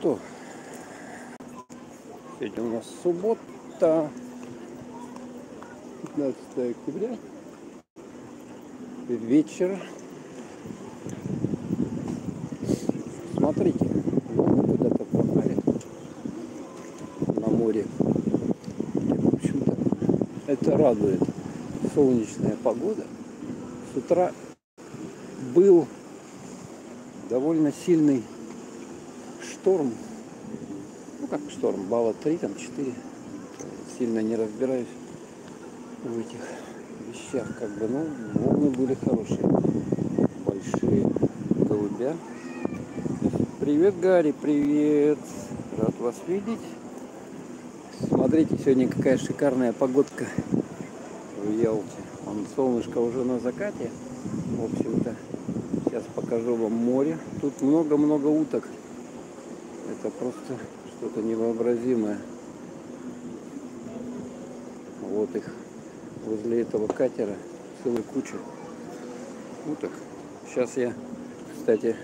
что, сегодня у нас суббота, 15 октября, вечер. Смотрите, мы куда-то попали на море. В общем-то, это радует. Солнечная погода. С утра был довольно сильный шторм. Ну как шторм, балла 3, там 4. Сильно не разбираюсь в этих вещах, как бы, ну, волны были хорошие, большие голубя. Привет, Гарри, привет, рад вас видеть. Смотрите, сегодня какая шикарная погодка в Ялте. Вон солнышко уже на закате. В общем-то, сейчас покажу вам море. Тут много-много уток. Это просто что-то невообразимое. Вот их возле этого катера целая куча уток. Сейчас я, кстати,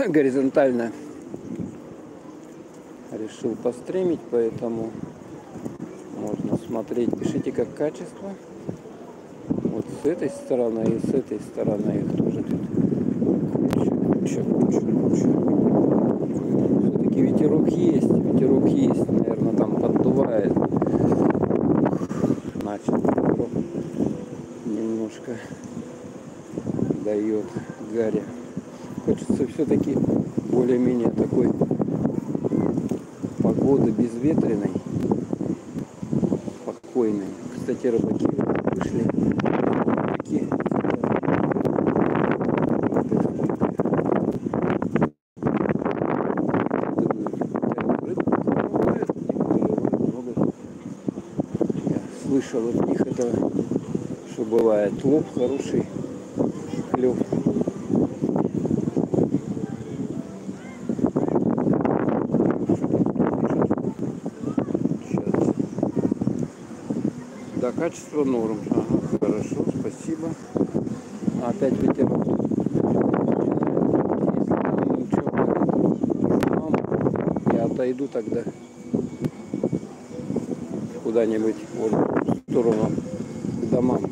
горизонтально решил постримить, поэтому можно смотреть. Пишите, как качество. Вот с этой стороны и с этой стороны их тоже тут куча. Все-таки ветерок есть, наверное, там поддувает. Начал ветерок немножко дает гари. Хочется все-таки более-менее такой погоды безветренной, спокойной. Кстати, рыбаки вышли. Рыбаки. Я слышал от них это, что бывает лоб хороший, клев. Да, качество норм. Ага, хорошо, спасибо. Опять ветерок. Я отойду тогда куда-нибудь вот в сторону к домам.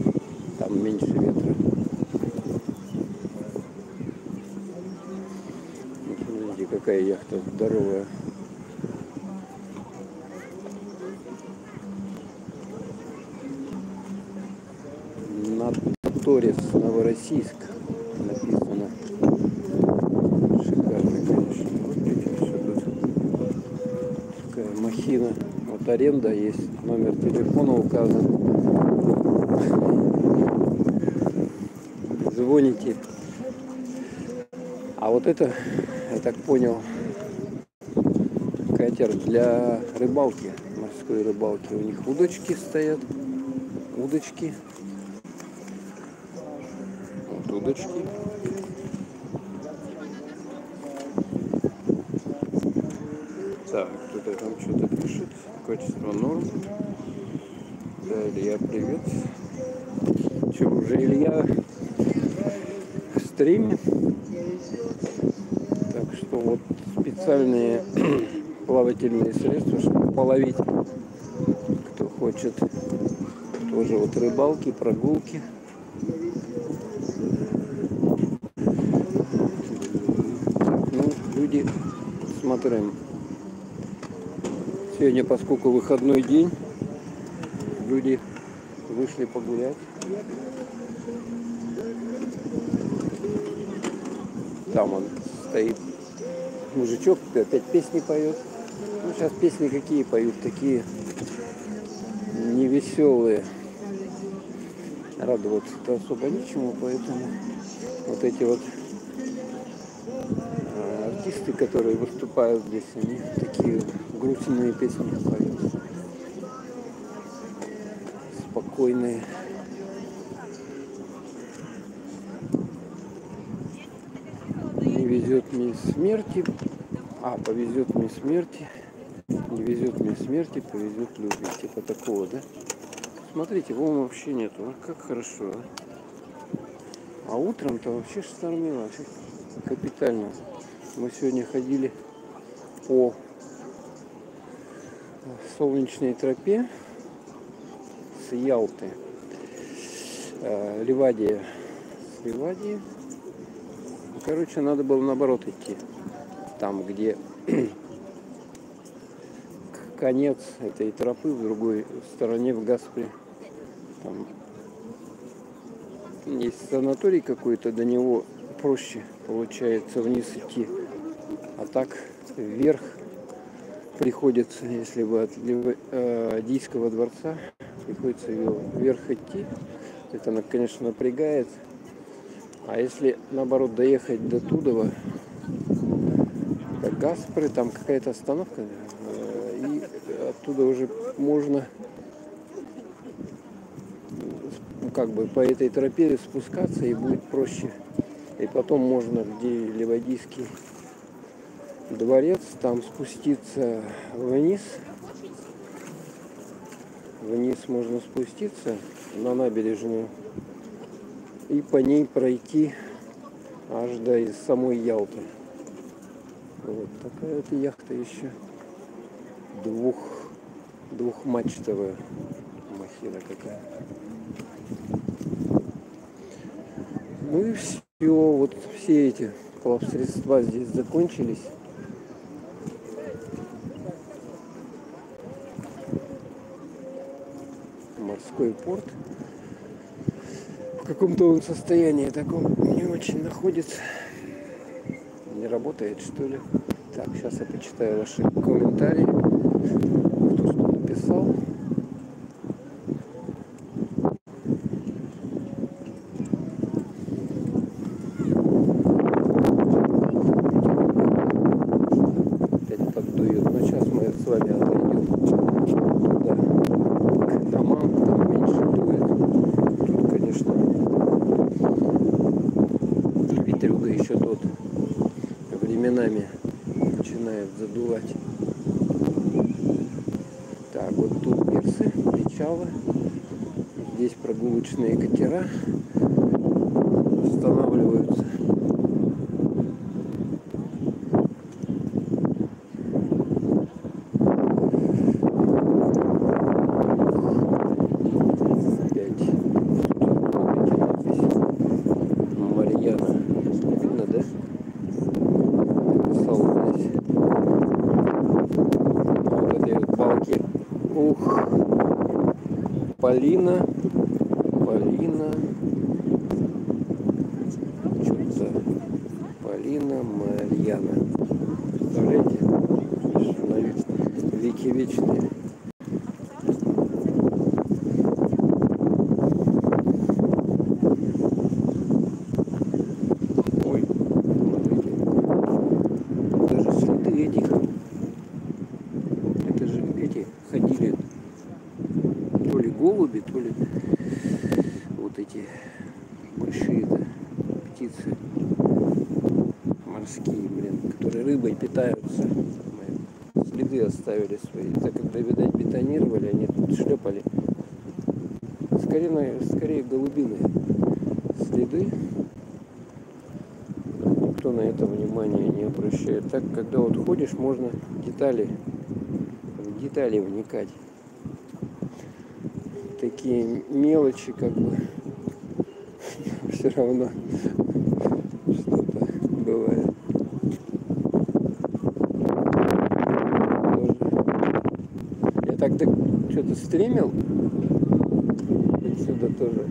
Там меньше ветра. Смотрите, какая яхта здоровая. Торис, Новороссийск написано. Шикарно, конечно. Вот видите, что тут такая махина. Вот аренда есть, номер телефона указан. Звоните. А вот это, я так понял, катер для рыбалки, морской рыбалки. У них удочки стоят, удочки. Удочки. Так, кто-то там что-то пишет. Качество норм. Да, Илья, привет. Че, уже Илья в стриме? Так что вот специальные плавательные средства, чтобы половить. Кто хочет тоже вот рыбалки, прогулки. Люди, смотрим, сегодня, поскольку выходной день, люди вышли погулять. Там он стоит, мужичок, опять песни поет. Ну, сейчас песни какие поют, такие невеселые. Радоваться-то особо нечему, поэтому вот эти вот артисты, которые выступают здесь, они такие грустные песни поют. Спокойные. Не везет мне смерти, повезет мне смерти. Не везет мне смерти, повезет любви. Типа такого, да? Смотрите, волн вообще нету. Как хорошо. А утром-то вообще штормило. Вообще капитально. Мы сегодня ходили по солнечной тропе с Ялты, Ливадия, с Ливадии. Короче, надо было наоборот идти. Там, где конец этой тропы, в другой стороне, в Гаспре. Там есть санаторий какой-то, до него проще получается вниз идти. А так вверх приходится, если бы от Дийского дворца, приходится вверх идти. Это, конечно, напрягает. А если, наоборот, доехать до Тудова, до Гаспры, там какая-то остановка, и оттуда уже можно как бы по этой тропе спускаться, и будет проще. И потом можно, где Ливадийский дворец, там спуститься вниз. Вниз можно спуститься на набережную и по ней пройти аж до самой Ялты. Вот такая вот яхта еще двухмачтовая, махина какая. Ну и все, вот все эти плавсредства здесь закончились. Морской порт. В каком-то он состоянии таком не очень находится. Не работает, что ли? Так, сейчас я почитаю ваши комментарии. Кто что написал. Опять поддует. Но сейчас мы с вами отойдем туда, к домам, там меньше дует. Тут, конечно, ветрюга еще тот временами начинает задувать. Так, вот тут пирсы, причалы. Здесь прогулочные катера останавливаются. Опять Марьяна. Видно, да? Написал здесь. Вот эти вот балки. Ух! Полина. Что-то. Полина Марьяна. Представляете? На веки вечные. Ой, смотрите. Даже следы этих. Это же эти ходили. То ли голуби, то ли вот эти большие птицы морские, блин, которые рыбой питаются. Следы оставили свои. Это когда, видать, бетонировали, они тут шлепали. Скорее голубиные следы. Никто на это внимания не обращает. Так, когда вот ходишь, можно в детали вникать. Такие мелочи, как бы, все равно что-то бывает. Я так что-то стримил, отсюда тоже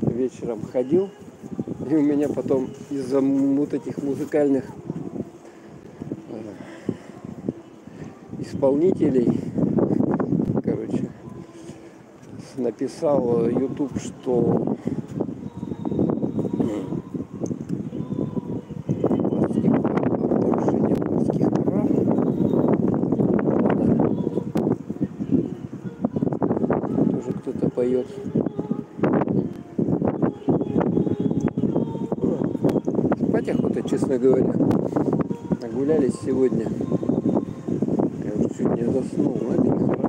вечером ходил, и у меня потом из-за вот этих музыкальных исполнителей, короче, написал YouTube, что нарушение авторских прав. Тоже кто-то поет. Спать охота, честно говоря. Нагулялись сегодня. Я уже чуть не заснул, но это нехорошо.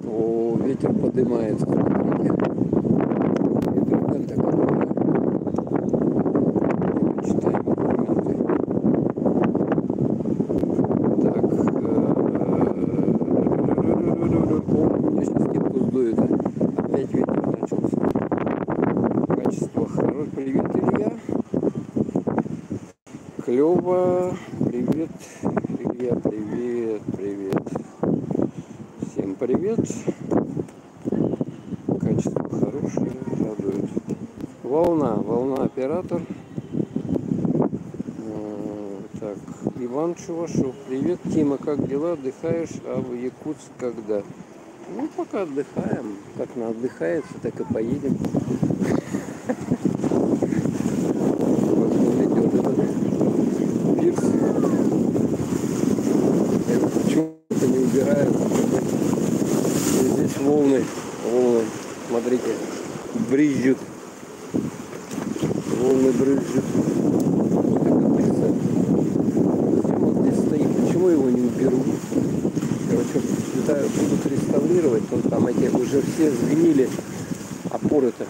О, ветер поднимается. Ветер такой. Читаем комменты. клево. Привет, Илья, привет, привет. Всем привет. Качество хорошее, радует. Волна оператор. Так, Иван Чувашов, привет. Тима, как дела? Отдыхаешь? А в Якутск когда? Ну, пока отдыхаем. Как на отдыхается, так и поедем. Вот смотрите, вот этот пирс. Почему-то не убирают. И здесь волны. Смотрите, брызжут. Волны брызжут. Вот это пирса. Зачем он здесь стоит? Почему его не уберут? Короче, будут реставрировать, он там эти уже все сгнили опоры-то,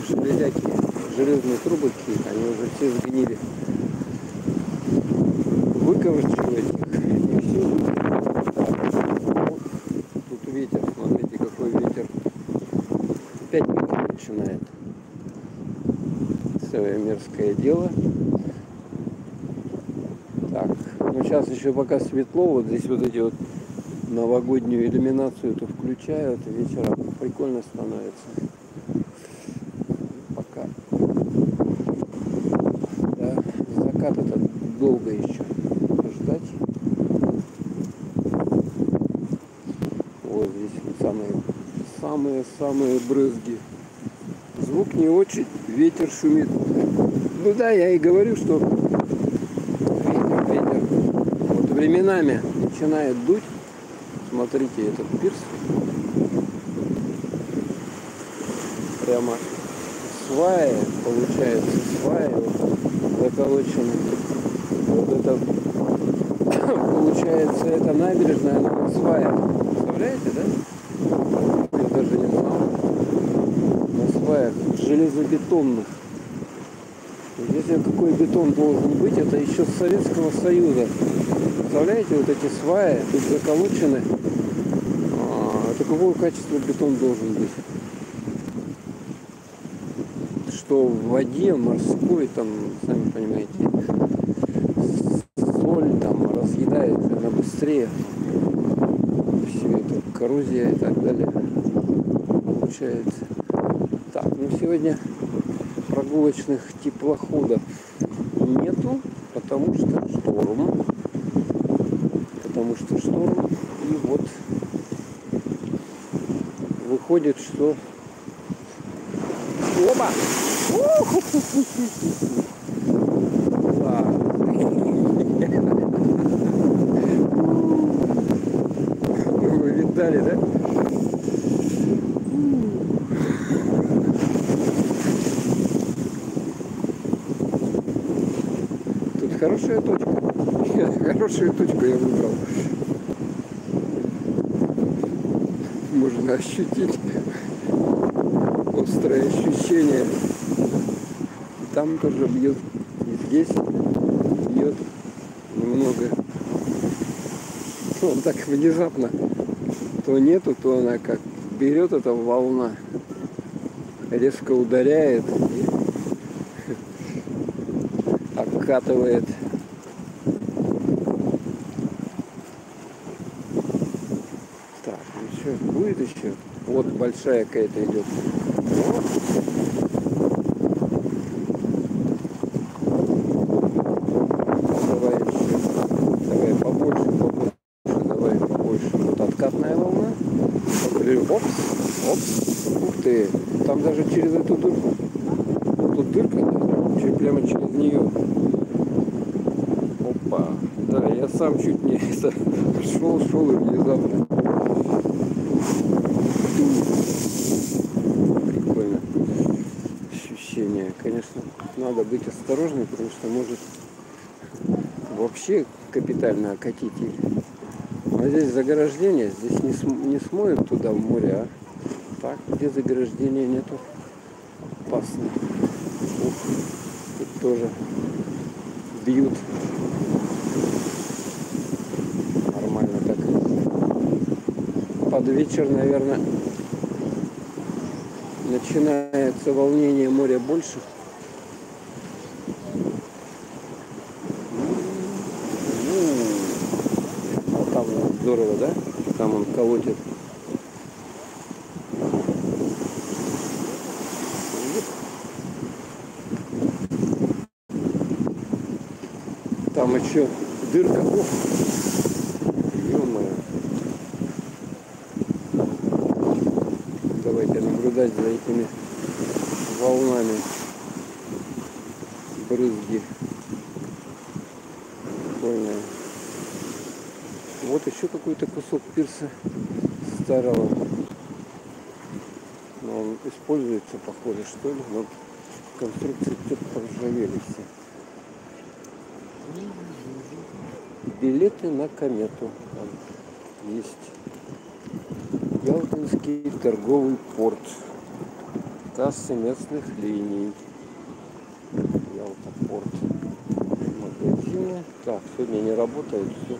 железяки, железные трубы какие-то, они уже все сгнили. Выковырчивать их, не все вот, тут ветер, смотрите, какой ветер. Опять ветер начинает. Самое мерзкое дело. Так, ну сейчас еще пока светло, вот здесь вот эти вот новогоднюю иллюминацию то включают, вечером прикольно становится. Пока. Да, закат это долго еще ждать. Вот здесь вот самые брызги. Звук не очень, ветер шумит. Ну да, я и говорю, что ветер. Вот временами начинает дуть. Смотрите, этот пирс прямо сваи, получается, сваи вот, заколочены. Вот это получается, это набережная на сваях. Представляете, да? Я даже не знал. На сваях железобетонных. Здесь какой бетон должен быть, это еще с Советского Союза. Представляете, вот эти сваи тут заколочены. Это какого качества бетон должен быть? Что в воде морской, там, сами понимаете, соль там разъедает, она быстрее. Все это, коррозия и так далее. Получается. Так, ну сегодня прогулочных теплоходов нету, потому что шторм. И вот выходит, что оба! Вы видали, да? Тут хорошая точка. Хорошую точку я выбрал. Можно ощутить острое ощущение. И там тоже бьет, и здесь бьет немного. Он так внезапно то нету, то она как берет эта волна, резко ударяет и окатывает. Так, еще будет еще. Вот большая какая-то идет. Давай еще. Давай побольше. Давай побольше. Вот откатная волна. Опс. Ух ты. Там даже через эту дырку. Тут дырка, да? Прямо через нее. Опа. Да, я сам чуть не шел и внезапно. Прикольно. Ощущение. Конечно, надо быть осторожным, потому что может вообще капитально окатить. А здесь заграждение, здесь не смоет туда в море, а так, где заграждения нету, опасно. Ух, тут тоже бьют. Нормально так. Под вечер, наверное, начинается волнение моря больше. здорово, да? Там он колотит. Там еще дырка. Ох, ё-моё. Давайте наблюдать за этими волнами брызги. Прикольно. Вот еще какой-то кусок пирса старого. Но он используется, похоже, что ли. Но конструкции что-то поржавели все. Билеты на комету. Там есть. Ялтинский торговый порт. Кассы местных линий. Ялта порт. Магазины. Так, сегодня не работает все.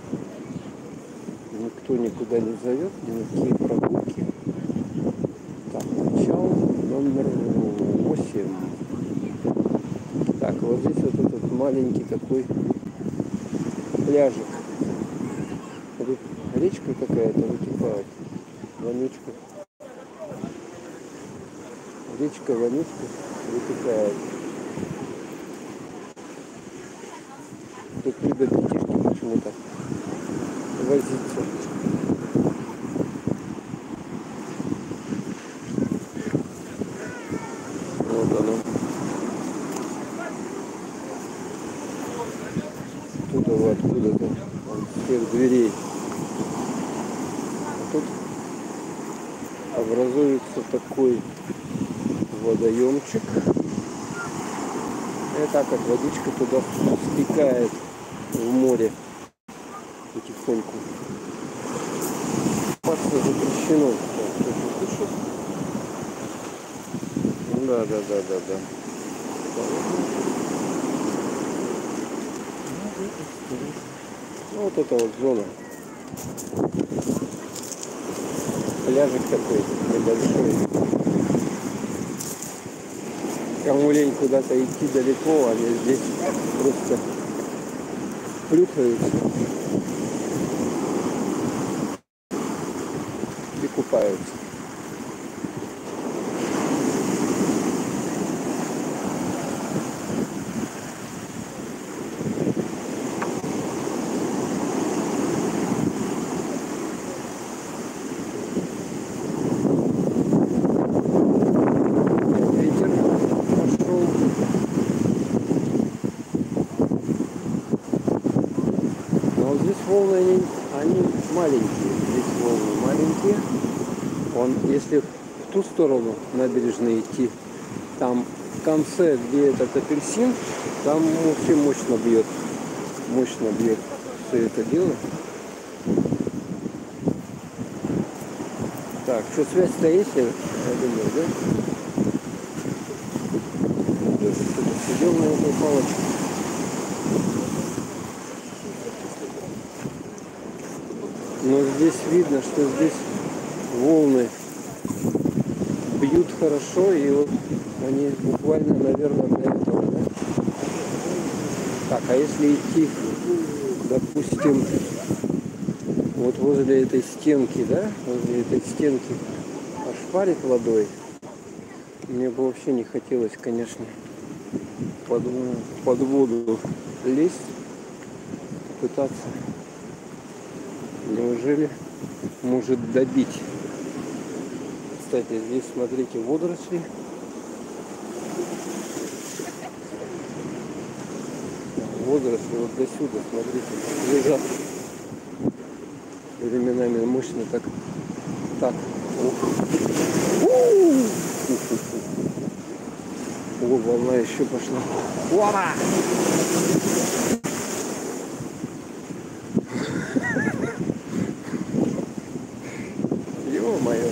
Никто никуда не зовет, ни на какие прогулки. Так, начало номер 8. Так, вот здесь вот этот маленький такой пляжик. Речка какая-то вытекает. Вонючка. Речка вонючка вытекает. Тут любят детишки почему-то возиться. Вот оно. Оттуда откуда-то, с тех дверей. А тут образуется такой водоемчик. И так как водичка туда стекает в море потихоньку. Купаться запрещено. Да. Ну, вот это вот зона. Пляжик такой небольшой. Кому лень куда-то идти далеко, они здесь просто плюхаются и купаются. Волны они маленькие, здесь волны маленькие. Если в ту сторону набережной идти, там в конце, где этот апельсин, там вообще мощно бьет все это дело. Так, что связь-то есть, я думаю, да? Кто-то сидел на этой палочке. Но здесь видно, что здесь волны бьют хорошо, и вот они буквально, наверное, для этого, да? Так, а если идти, допустим, вот возле этой стенки, да, возле этой стенки ошпарить водой, мне бы вообще не хотелось, конечно, под воду лезть, пытаться. Неужели может добить? Кстати, здесь, смотрите, водоросли. Водоросли вот до сюда, смотрите, лежат. Временами мощно так. О, волна еще пошла. Опа! Ё-моё.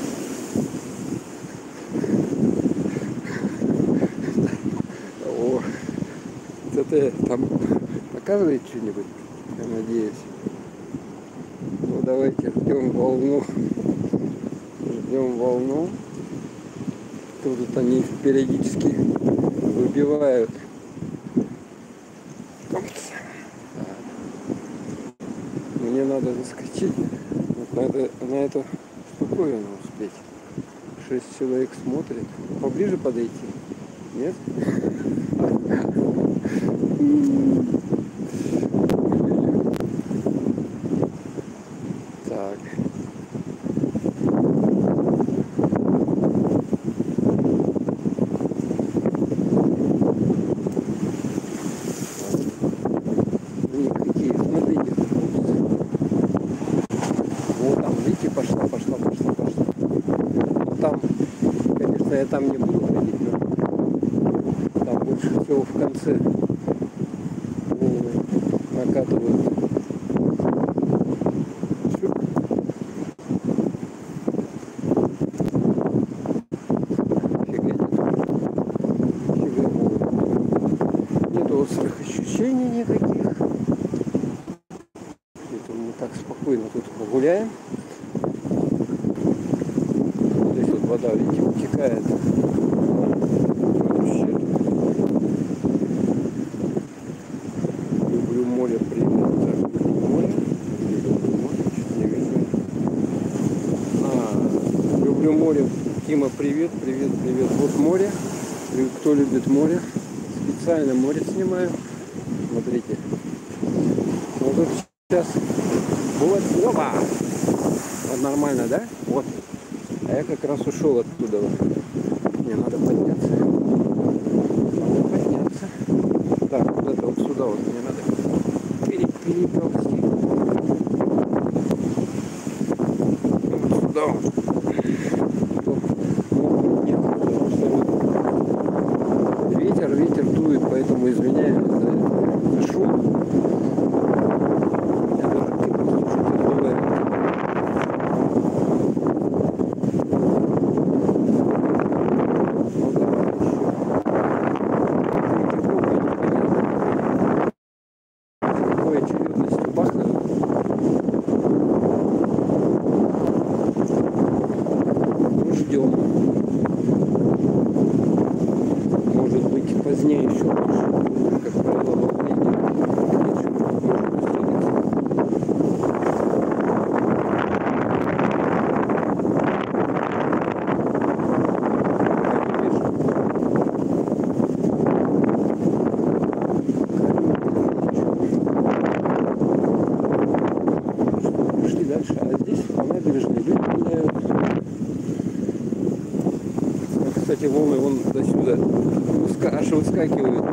О, это там показывает что-нибудь, я надеюсь. Ну давайте ждем волну. Тут они периодически выбивают. Мне надо заскочить Надо на эту штуковину успеть. 6 человек смотрит. Поближе подойти? Нет? Так. Никакие, смотрите. Вот там, видите, пошла. Ну, там, конечно, я там не буду ходить, но там больше всего в конце волны накатывают. Нету острых ощущений никаких. Поэтому мы так спокойно тут погуляем. Здесь вот вода, видите, утекает. Люблю море, привет. Так, море. Люблю море, чуть не вижу. Люблю море. Тима, привет. Вот море. Кто любит море? Специально море снимаю. Смотрите. Вот тут сейчас вот. Опа! Вот нормально, да? Вот. А я как раз ушел оттуда. Мне надо подняться. Так, вот это вот сюда вот мне надо переползти. Вот сюда вот. Ветер дует, поэтому извиняюсь за шум. Я даже слушайте, бывает. Ну давай еще. Какой очередностью бахнет. Ну, ждем. Может быть, позднее еще больше. Как правило, волнение. Пошли дальше. А здесь по набережной люди гуляют. Кстати, волны вон до сюда аж выскакивают.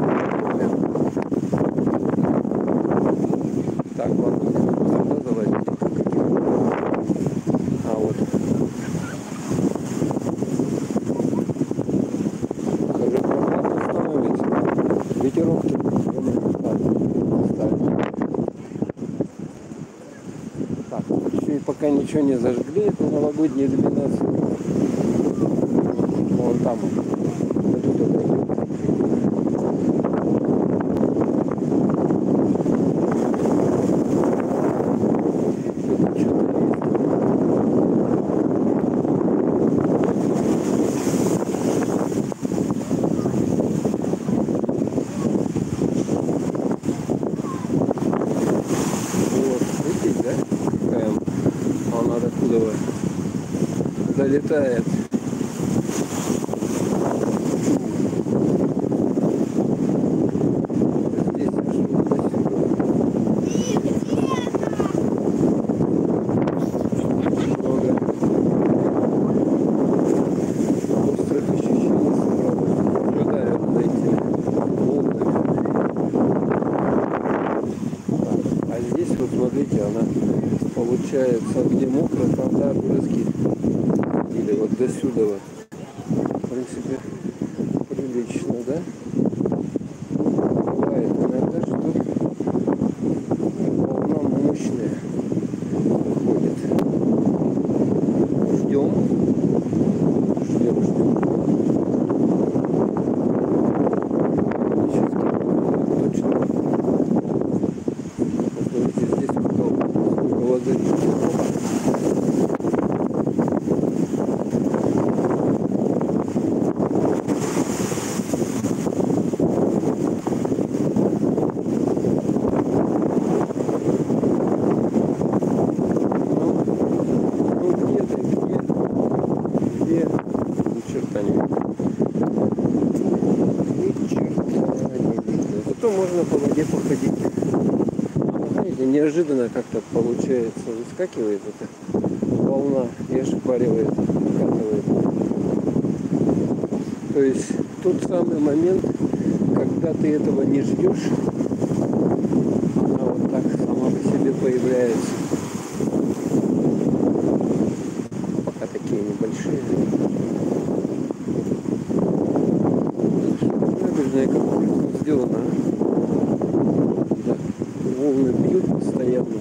Так, ладно, сюда залазить. А вот. Уже прохладно становится. Ветерок так, еще и пока ничего не зажгли, это новогодние иллюминации. Вон там. Долетает. Здесь аж много острых ощущений сразу наблюдаю за этими волнами. А здесь вот смотрите, она получается, где мокро, там да, брызги. Или вот до сюда вот. В принципе, прилично, да? Бывает иногда, что волна мощная выходит. Ждем. Сейчас точно. Посмотрите, здесь сколько воды. можно по воде походить. Знаете, неожиданно как-то получается, выскакивает эта волна и ошпаривает, вкатывает. То есть тот самый момент, когда ты этого не ждешь, она вот так сама по себе появляется. Пока такие небольшие. Набережная как вкусно сделана. Да. Волны бьют постоянно.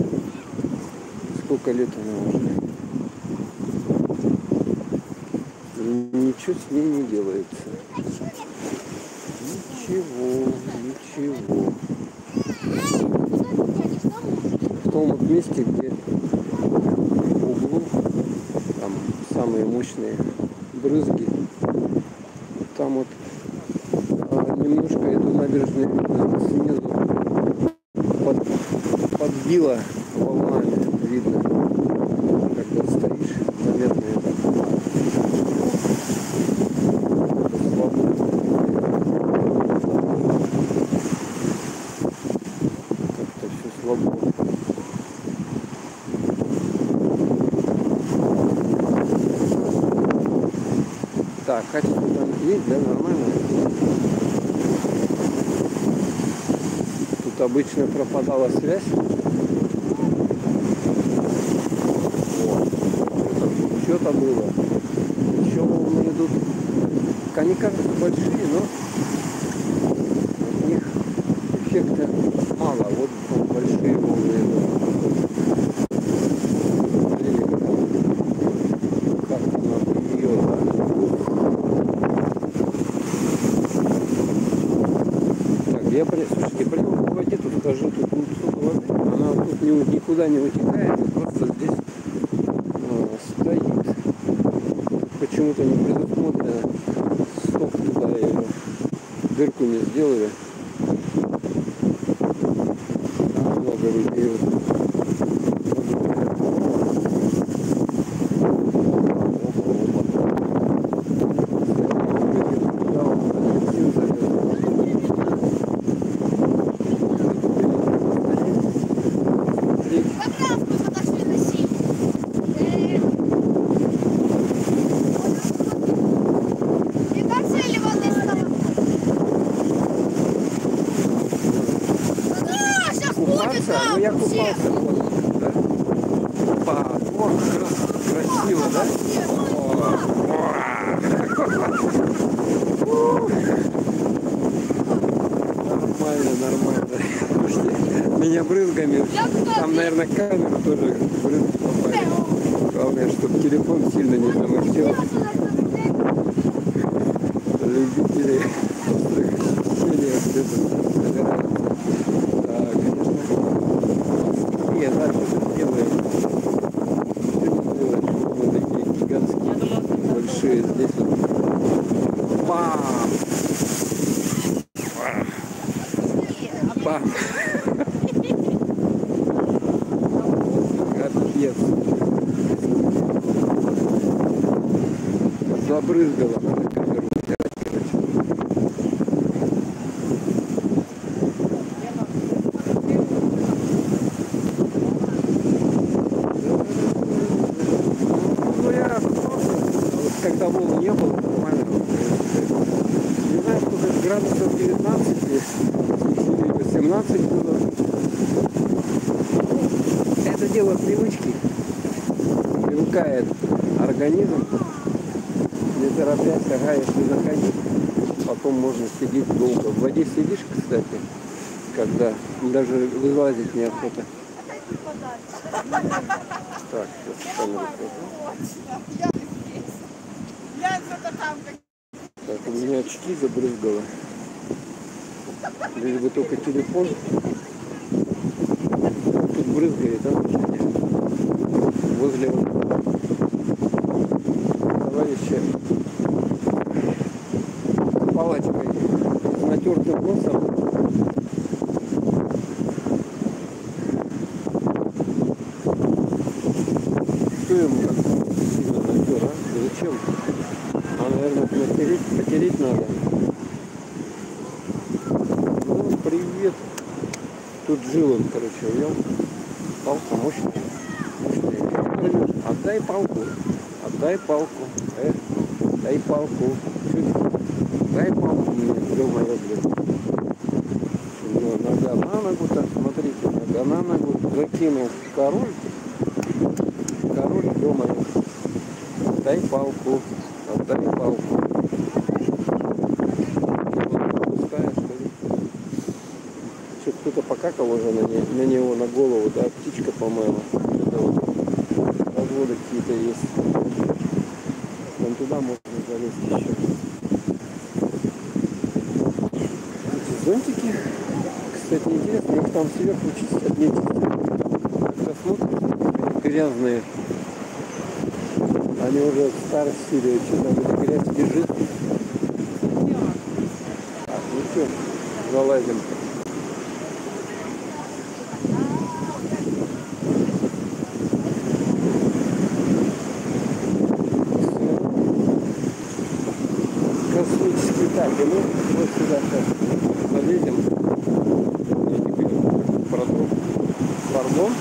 Сколько лет она уже. Ничего с ней не делается. Ничего. В том вот месте, где в углу, там самые мощные брызги, там вот немножко эту набережную видно снизу подбило волнами, видно, когда стоишь, заметно это. Как-то все слабо. Так, качество там есть, да, нормально? Тут обычно пропадала связь. Что-то было. Еще волны идут. Они кажутся большие, но от них эффекта мало. Вот большие волны идут. Как она бьет, да? Так, слушайте, прямо по воде тут хожу, тут столько воды. Она тут никуда не утекает, просто здесь стоит. Почему-то не предусмотрено. Стоп туда ее. Дырку не сделали. Много людей. Ну я купался, вот, да? Опа, вот, красиво, да? Нормально. Меня брызгами, там, наверное, камеру тоже брызги попали. Главное, чтобы телефон сильно не заморчил. Любители острых ощущений где-то собираются. Да, что-то делаем. Вот такие гигантские, большие здесь вот. Бам! Бам! Капец. Забрызгало. Надо камеру взять, короче. Когда волн не было, нормально. Не знаю, сколько градусов 19 или 18 было. Это дело привычки. Привыкает организм. Не торопясь, ага, если заходить, потом можно сидеть долго. В воде сидишь, кстати, когда даже вылазить неохота. Так, сейчас камеру покажу. Так, у меня очки забрызгало. Лишь бы только телефон. Тут брызгает, да? Возле товарища палочкой с натертым носом. Что ему так сильно натер, а? Зачем? А, наверное, потереть надо. Ну, привет. свет. Тут жил он, короче, вел. Палка мощная. Мощная. Отдай палку. Отдай палку. Дай палку. Дай палку мне. Ё-моё, блин. Нога на ногу, так, смотрите, нога на ногу. Закинул король. Король, ё-моё. Дай палку. Отдай палку. Кто-то покакал уже на него, на голову, да, птичка, по-моему. Вот, разводы какие-то есть. Вон туда можно залезть еще. Эти зонтики, кстати, интересно, их там сверху чистят, не чистят. Когда смотришь, грязные. Они уже в старости или что там, эта грязь бежит. Так, ну что, залазим. Космический так, и мы вот сюда сейчас залезем. И теперь протру фарбон.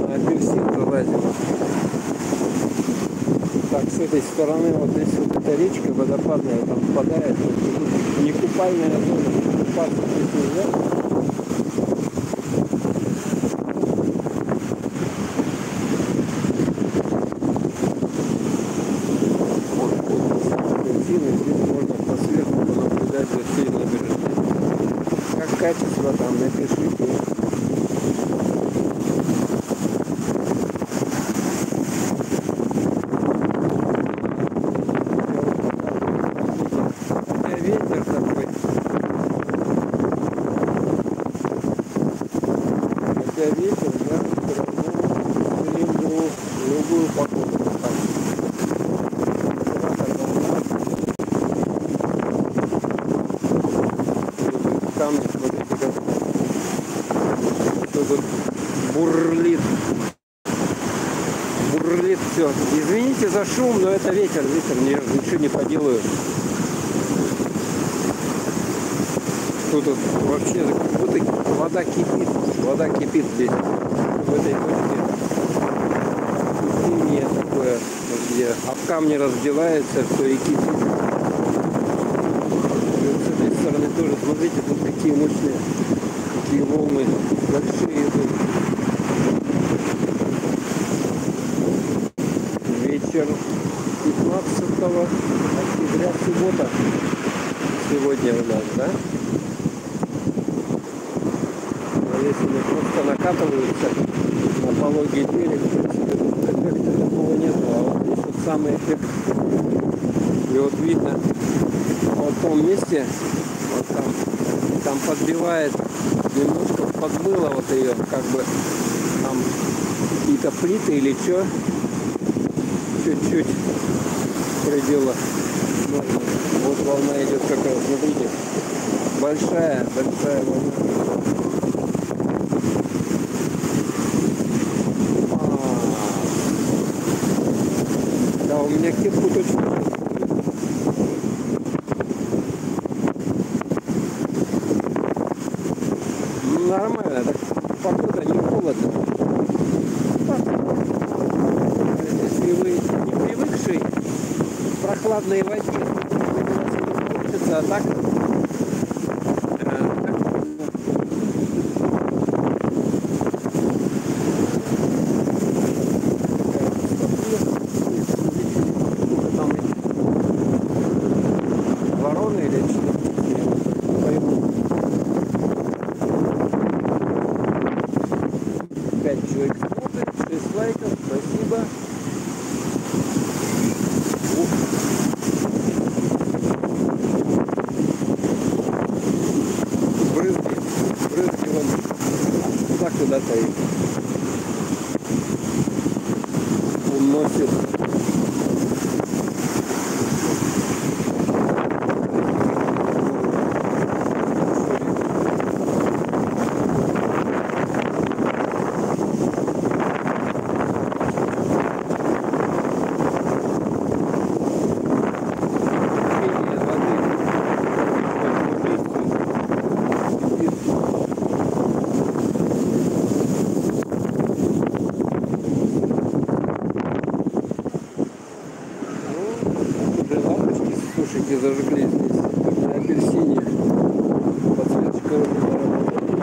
На апельсин залазим. Так, с этой стороны вот здесь вот эта речка водопадная, там впадает. Не купальная зона, купаться здесь нельзя. Качество там напишите. Хотя ветер такой. Хотя ветер, да, все равно любую погоду. Камни, смотрите, как все тут бурлит. Бурлит все. Извините за шум, но это ветер, ничего не поделаю. Тут вообще будто вода кипит здесь, в этой точке. Кипение такое, где об камни разбивается, все и кипит. С этой стороны тоже, смотрите, тут какие мощные, какие волны большие идут. Вечер 15 октября, суббота сегодня у нас, да? Но если не просто накатываются на пологий берег, в принципе, тут эффекта такого нету, а вот здесь вот самый эффект. И вот видно, вот в том месте, вот там подбивает, немножко подмыло вот ее, как бы там какие-то плиты или что, чуть-чуть придела. Вот волна идет как раз, смотрите, большая волна. Да, у меня кепку точно. Нормально, так погода не холодно. Если вы не привыкший к прохладной воде, не хочется, а так вороны или что-то. 5 человек смотрит, 6 лайков, спасибо. Брызги вон туда куда-то их уносит. зажгли здесь. Как на апельсине. Подсветочка вот это работает.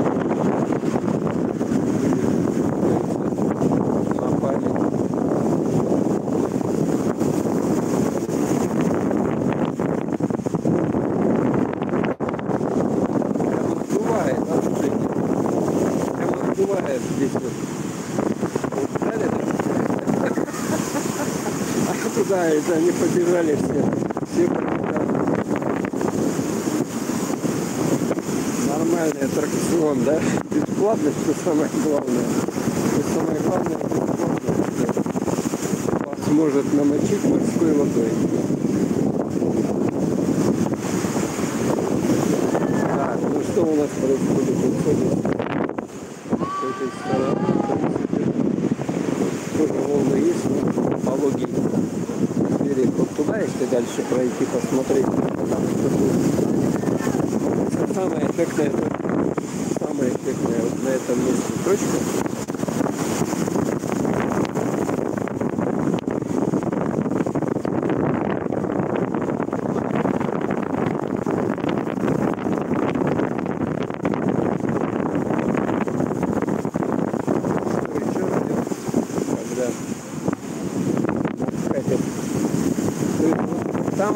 На память. Прямо сдувает, да, слушайте? Прямо сдувает здесь вот. Вот дали, да? А туда это они побежали все побежали. Нормальный аттракцион, да? Бесплатно, что самое главное. Что самое главное, бесплатно. Вас может намочить морской водой. Так, ну что у нас происходит? С этой стороны, в принципе, тоже волны есть, но пологий берег. Вот туда, если дальше пройти, посмотреть, там самая эффектная вот на этом месте точка. Там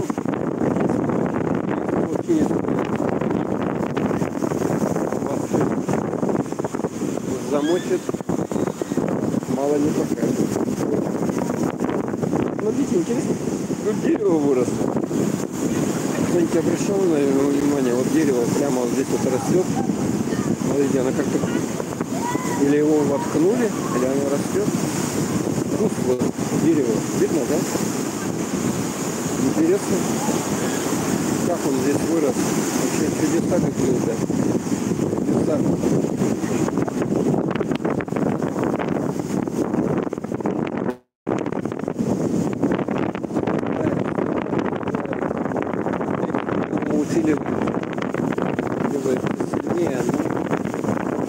замочит, мало не покажет. Смотрите, интересно, тут дерево выросло. Кто-нибудь обращал, наверное, внимание, вот дерево прямо вот здесь вот растет. Смотрите, оно как-то или его воткнули, или оно растет. Куст вот дерево, видно, да? Интересно, как он здесь вырос. Вообще чудеса какие-то. Чудеса. Усиливает сильнее, но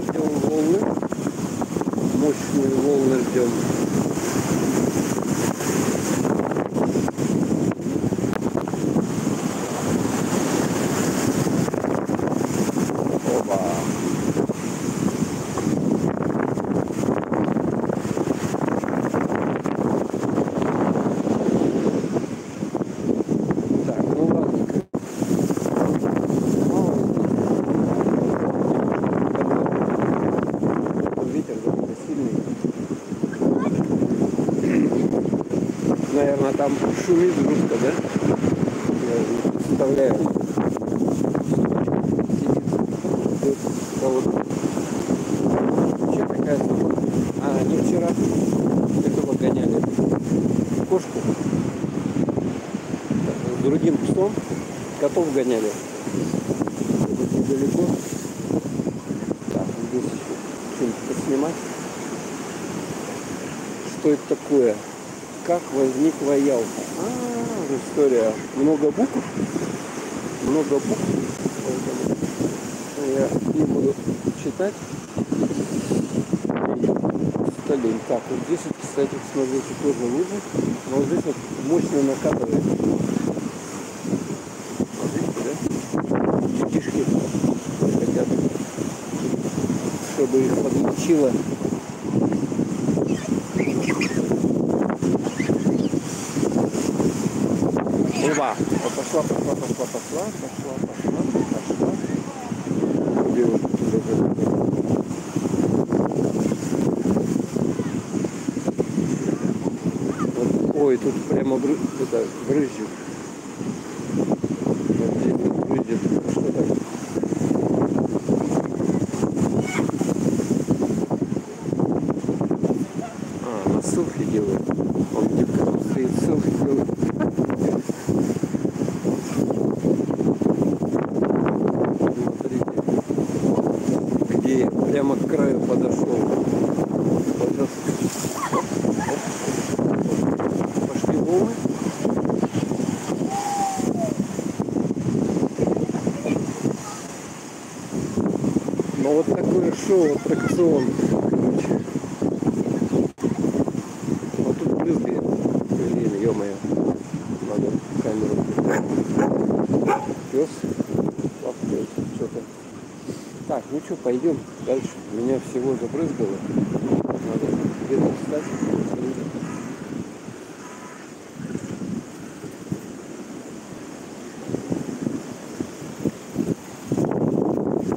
ждем волны. Мощные волны ждем. Наверное, там шумит жутко, да? Я не представляю. Вообще какая-то... А, они вчера этого гоняли. Кошку. С другим псом котов гоняли. Вот недалеко. Так, здесь еще что-нибудь поснимать. Что это такое? Как возникла Ялта? История. Много букв. Много букв. Я не буду читать. Столень. Так, вот здесь, вот, кстати, смотрите, тоже видно. Но вот здесь вот мощно накатывает. Смотрите, да? Детишки хотят, чтобы их подмочило. Оба! Пошла. Вот, ой, тут прямо это, брызжет. Вот здесь вот брызжет. Что так? А, на селфи делает. Он девка там стоит, селфи делает. Прямо к краю подошел. Пошли волны. Но вот такое шоу, аттракцион. Короче. Вот тут брызги. Блин, ё-моё. Надо камеру. пес поплыл что-то. Так, ну что, пойдем дальше. Меня всего забрызгало. Надо где-то встать.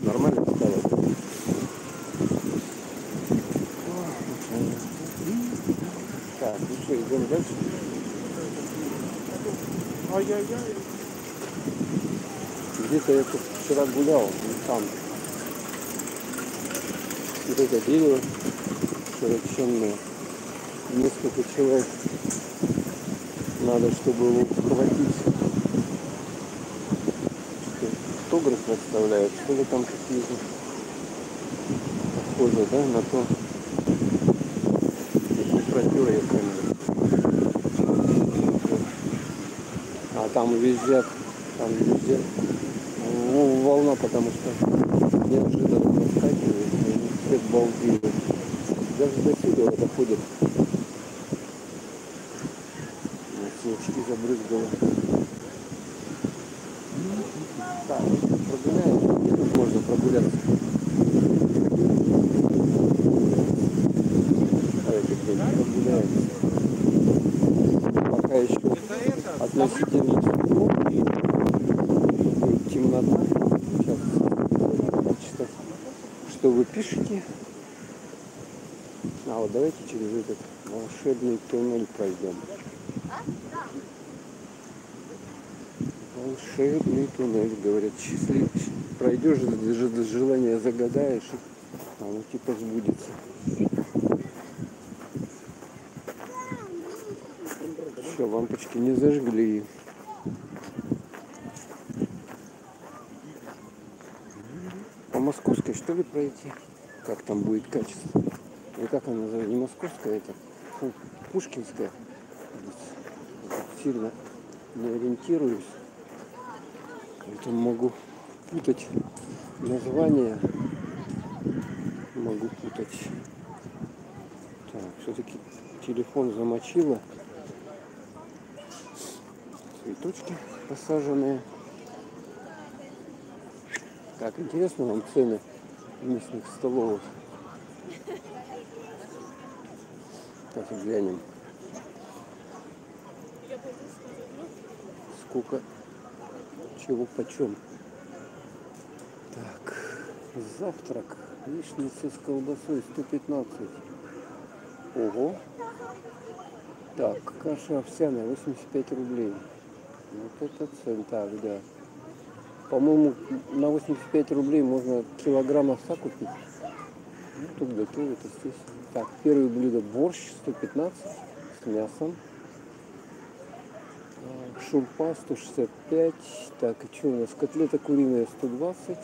Нормально стало. Так, ну что, идем дальше. Ай-яй-яй. Где-то я тут вчера гулял, и там вот это дерево широченное. Несколько человек надо, чтобы его схватить. Что, автограф оставляют, что ли там какие-то. Похоже, да, на то. Не протер я камеру. А там везде волна, потому что неожиданно наскакивает, и все балдеют. Даже до сюда доходит. Снежки забрызгало. Так, прогуляемся. Где тут можно прогуляться? Давайте где-нибудь прогуляемся. Пока еще относительно темнота. Сейчас надо почитать, что вы пишете. А вот давайте через этот волшебный туннель пройдем. Волшебный туннель, говорят, если пройдешь, желание загадаешь, оно типа сбудется. Что, лампочки не зажгли. По Московской, что ли, пройти? Как там будет качество? И как она называется? Не Московская, это Пушкинская. Сильно не ориентируюсь. Поэтому могу путать название. Могу путать. Так, все-таки телефон замочила. Цветочки посаженные. Так, интересно вам цены местных столовых? Так, глянем. Сколько, чего, почем. Так, завтрак. Яичница с колбасой 115. Ого. Так, каша овсяная 85 рублей. Вот это цен. Так, да. По-моему, на 85 рублей можно килограмм овса купить. Ну, тут готовят, естественно. Так, первое блюдо борщ 115 с мясом. Шурпа 165. Так, и что у нас? Котлета куриная 120.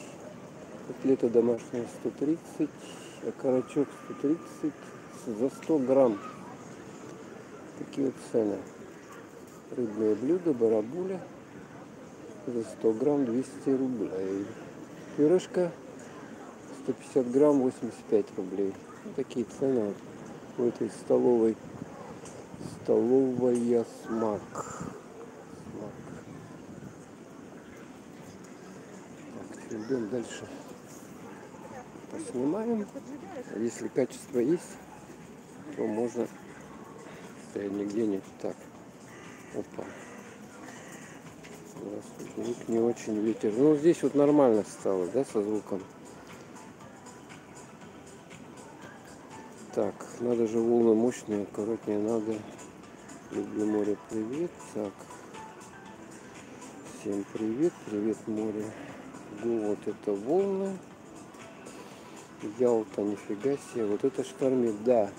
Котлета домашняя 130. Окорочок 130. За 100 грамм. Такие вот цены. Рыбное блюдо, барабуля. За 100 грамм 200 рублей. Пюрешка 150 грамм 85 рублей. Вот такие цены вот в этой столовой. Столовая Смак. Так, идем дальше. Поснимаем. Если качество есть, то можно стоять нигде нет. Так. Опа. Звук не очень, ветер. Ну, здесь вот нормально стало, да, со звуком. Так, надо же волны мощные, аккуратнее надо. Люблю море, привет. Так. Всем привет, привет море. Вот это волны. Ялта, нифига себе. Вот это штормит, да.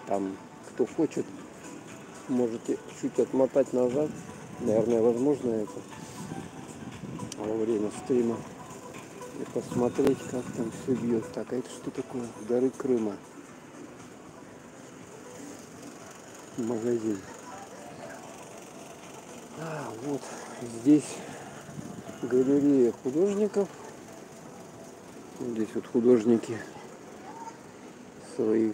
Там, кто хочет, можете чуть отмотать назад. Наверное, возможно это во время стрима. И посмотреть, как там все бьет. Так, а это что такое? Горы Крыма. Магазин. А, вот здесь галерея художников. Здесь вот художники свои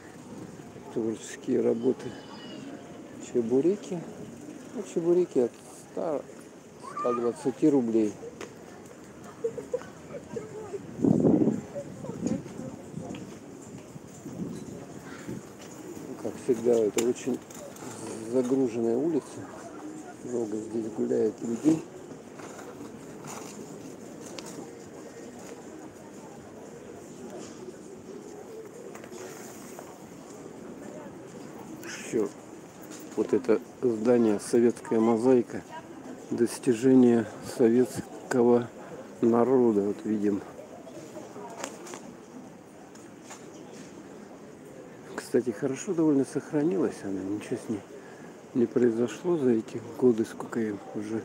творческие работы. Чебуреки. Ну, чебуреки от 120 рублей. Как всегда, это очень загруженная улица. Много здесь гуляет людей. Еще вот это здание «Советская мозаика». Достижение советского народа. Вот видим. Кстати, хорошо довольно сохранилась она. Ничего с ней не произошло за эти годы, сколько им уже,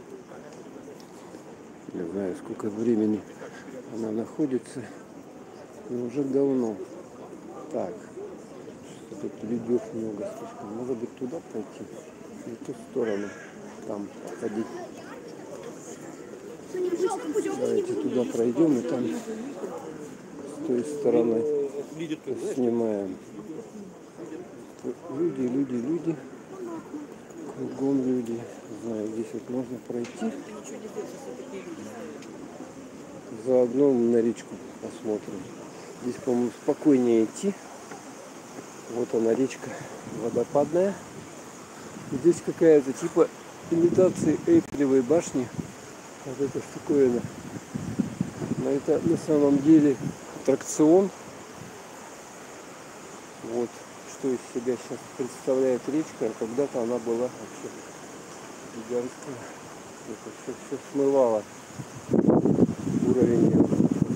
не знаю, сколько времени она находится, но уже давно. Так, что тут людей много слишком. Может быть, туда пойти, на ту сторону, там ходить. Давайте туда пройдем и там с той стороны снимаем. Люди. Кругом люди. Не знаю, здесь вот можно пройти. Заодно на речку посмотрим. Здесь, по-моему, спокойнее идти. Вот она, речка водопадная. Здесь какая-то типа имитации Эйфелевой башни. Вот эта штуковина. Но это на самом деле аттракцион. Вот что из себя сейчас представляет речка. А когда-то она была вообще гигантская. Это все смывало уровень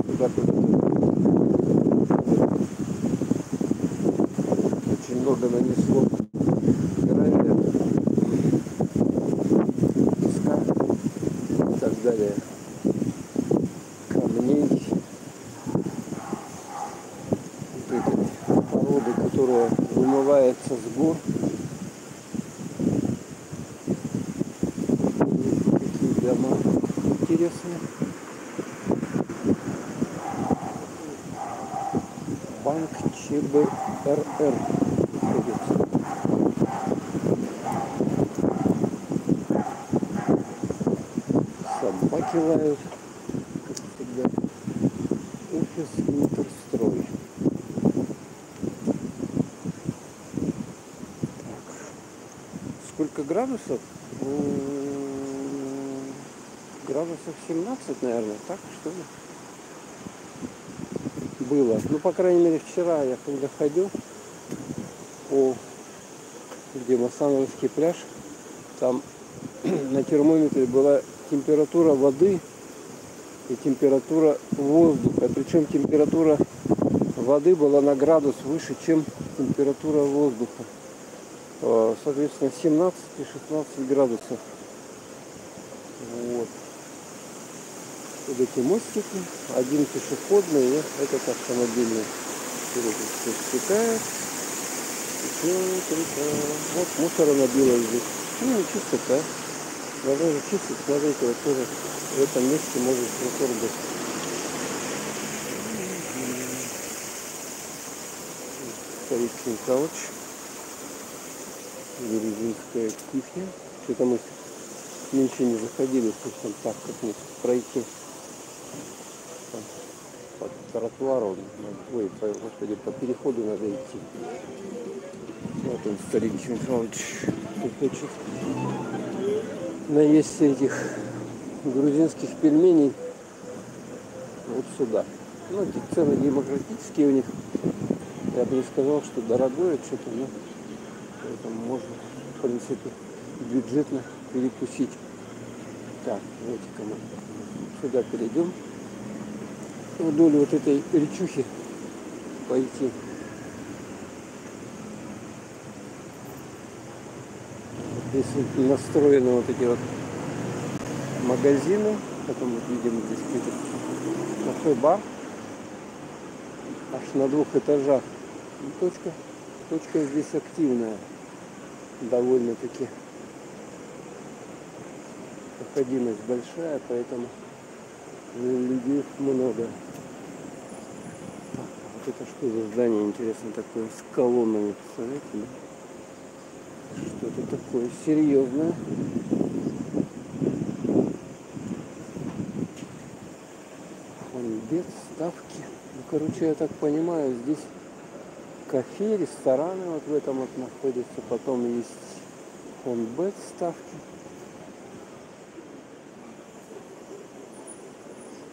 куда-то. Очень много нанесло гравия, песка и так далее, камней, вот этой породы, которая вымывается с гор. Такие дома интересные. Банк ЧБРР находится. Собаки лают, как всегда. Офис Интерстрой. Так. Сколько градусов? Градусов 17, наверное, так что ли? Было. Ну, по крайней мере, вчера я когда ходил где Массановский пляж, там на термометре была температура воды и температура воздуха. Причем температура воды была на градус выше, чем температура воздуха. Соответственно, 17 и 16 градусов. Вот. Вот эти мостики, один пешеходный и этот автомобильный. Все стекает. Вот мусора набило здесь. Ну, чистота. Должно же чистить. Смотрите, вот тоже в этом месте может мотор быть. Старик Михайлович. Грузинская кухня. Что-то мы меньше не заходили, слишком так как-нибудь пройти. По тротуару, ой, господи, по переходу надо идти. Вот он, старик Михайлович, хочет наесть этих грузинских пельменей вот сюда. Ну, эти цены демократические у них. Я бы не сказал, что дорогое что-то, но поэтому можно, в принципе, бюджетно перекусить. Так, давайте-ка мы сюда перейдем. Вдоль вот этой речухи пойти. Здесь настроены вот эти вот магазины. Потом вот видим здесь какой-то кафе-бар. Аж на 2 этажах. И точка здесь активная. Довольно-таки. Проходимость большая, поэтому людей много. Вот это что за здание, интересно, такое с колоннами, представляете, да? Что-то такое серьезное. обед, ставки. Ну, короче, я так понимаю, здесь кафе, рестораны вот в этом вот находятся. Потом есть онбет ставки.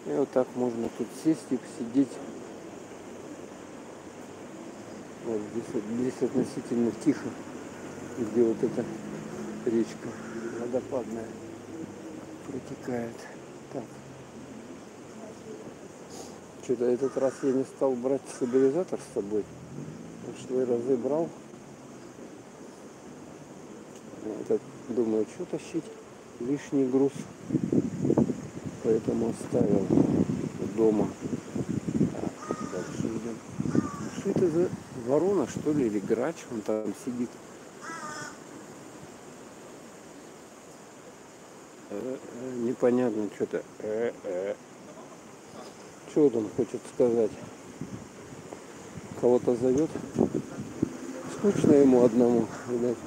И вот так можно тут сесть и посидеть. Вот здесь относительно тихо, где вот эта речка водопадная протекает. Так. Что-то этот раз я не стал брать стабилизатор с собой. Прошлые разы брал. Этот, думаю, что тащить? Лишний груз. Поэтому оставил дома. Так, дальше идем. Что это за ворона, что ли, или грач? Он там сидит. Непонятно что-то. Что вот он хочет сказать? Кого-то зовет. Скучно ему одному, видать.